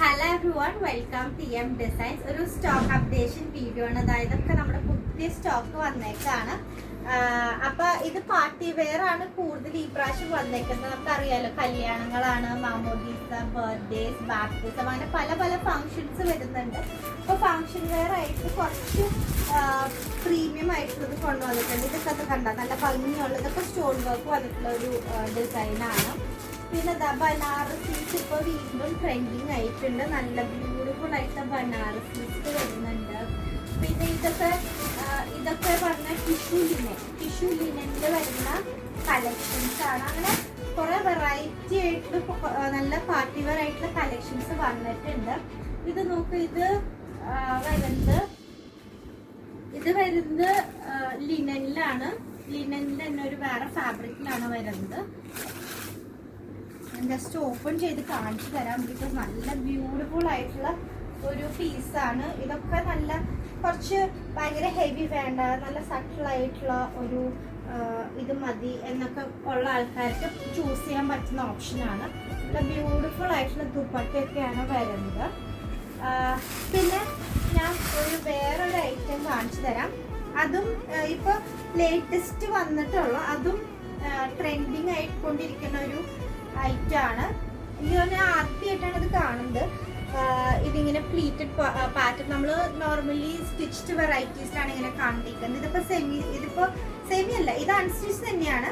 Hello everyone, welcome TM designs. ഒരു stock updation video ആണ്. അതായത് ഒക്കെ നമ്മുടെ പുതിയ സ്റ്റോക്ക് വന്നേക്കാണ്. അപ്പൊ ഇത് പാർട്ടി വെയർ ആണ് കൂടുതൽ ഈ പ്രാവശ്യം വന്നേക്കുന്നത്. നമുക്കറിയാലോ, കല്യാണങ്ങളാണ്, മാമോദീസ, ബർത്ത്ഡേസ്, ബാപ്റ്റിസം, അങ്ങനെ പല പല ഫങ്ഷൻസ് വരുന്നുണ്ട്. അപ്പൊ ഫങ്ഷൻ വെയർ ആയിട്ട് കുറച്ച് പ്രീമിയം ആയിട്ടുള്ളത് കൊണ്ടുവന്നിട്ടുണ്ട്. ഇതൊക്കെ അത് കണ്ടാൽ നല്ല ഭംഗിയുള്ള, ഇതൊക്കെ സ്റ്റോൺ വർക്ക് വന്നിട്ടുള്ള ഒരു ഡിസൈനാണ്. പിന്നെ ബനാറസ് സിൽക്ക് ഇപ്പോൾ വീണ്ടും ട്രെൻഡിങ് ആയിട്ടുണ്ട്. നല്ല ബ്യൂട്ടിഫുൾ ആയിട്ട് ബനാറസ് സിൽക്ക് വരുന്നുണ്ട്. പിന്നെ ഇതൊക്കെ പറഞ്ഞ ടിഷ്യൂ ലിനനിൽ വരുന്ന കളക്ഷൻസ് ആണ്. അങ്ങനെ കുറെ വെറൈറ്റി ആയിട്ടുള്ള നല്ല പാർട്ടി വെയർ ആയിട്ടുള്ള കളക്ഷൻസ് വന്നിട്ടുണ്ട്. ഇത് നോക്ക്, ഇത് വരുന്നത് ലിനനിലാണ്. ലിനനിൽ തന്നെ ഒരു വേറെ ഫാബ്രിക്കിലാണ് വരുന്നത്. ജസ്റ്റ് ഓപ്പൺ ചെയ്ത് കാണിച്ചു തരാം. ബിക്കോസ് നല്ല ബ്യൂട്ടിഫുൾ ആയിട്ടുള്ള ഒരു പീസാണ്. ഇതൊക്കെ നല്ല കുറച്ച് ഭയങ്കര ഹെവി വേണ്ട, നല്ല സട്ടിൽ ആയിട്ടുള്ള ഒരു ഇത് മതി എന്നൊക്കെ ഉള്ള ആൾക്കാർക്ക് ചൂസ് ചെയ്യാൻ പറ്റുന്ന ഓപ്ഷനാണ്. നല്ല ബ്യൂട്ടിഫുൾ ആയിട്ടുള്ള ദുപ്പട്ടയൊക്കെയാണ് വരുന്നത്. പിന്നെ ഞാൻ വേറൊരു ഐറ്റം കാണിച്ചു തരാം. അതും ഇപ്പോൾ ലേറ്റസ്റ്റ് വന്നിട്ടുള്ള, അതും ട്രെൻഡിങ് ആയിക്കൊണ്ടിരിക്കുന്ന ഒരു ഐറ്റാണ്. എനിക്ക് തോന്നുന്നു ആദ്യമായിട്ടാണ് ഇത് കാണുന്നത്. ഇതിങ്ങനെ പ്ലീറ്റഡ് പാറ്റേൺ, നമ്മൾ നോർമലി സ്റ്റിച്ച്ഡ് വെറൈറ്റീസിലാണ് ഇങ്ങനെ കാണുന്നിരിക്കുന്നത്. ഇതിപ്പോ സെമി അല്ല, ഇത് അൺസ്റ്റിച്ച് തന്നെയാണ്.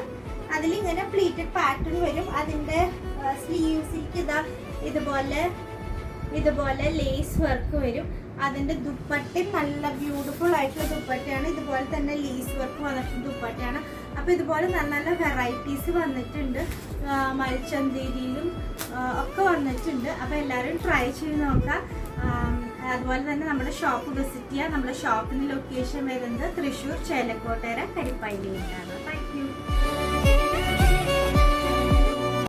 അതിലിങ്ങനെ പ്ലീറ്റഡ് പാറ്റേൺ വരും. അതിൻ്റെ സ്ലീവ്സിലേക്ക് ഇതുപോലെ ലേസ് വർക്ക് വരും. അതിൻ്റെ ദുപ്പട്ടയും നല്ല ബ്യൂട്ടിഫുൾ ആയിട്ടുള്ള ദുപ്പട്ടയാണ്. ഇതുപോലെ തന്നെ ലേസ് വർക്ക് വന്നിട്ടുള്ള ദുപ്പട്ടയാണ്. അപ്പോൾ ഇതുപോലെ നല്ല നല്ല വെറൈറ്റീസ് വന്നിട്ടുണ്ട്. മൽച്ചന്തേരിയിലും ഒക്കെ വന്നിട്ടുണ്ട്. അപ്പോൾ എല്ലാവരും ട്രൈ ചെയ്ത് നോക്കാം. അതുപോലെ തന്നെ നമ്മുടെ ഷോപ്പ് വിസിറ്റ് ചെയ്യുക. നമ്മുടെ ഷോപ്പിൻ്റെ ലൊക്കേഷൻ വരുന്നത് തൃശ്ശൂർ ചേലക്കോട്ടര കരിപ്പയിലാണ്. Thank U.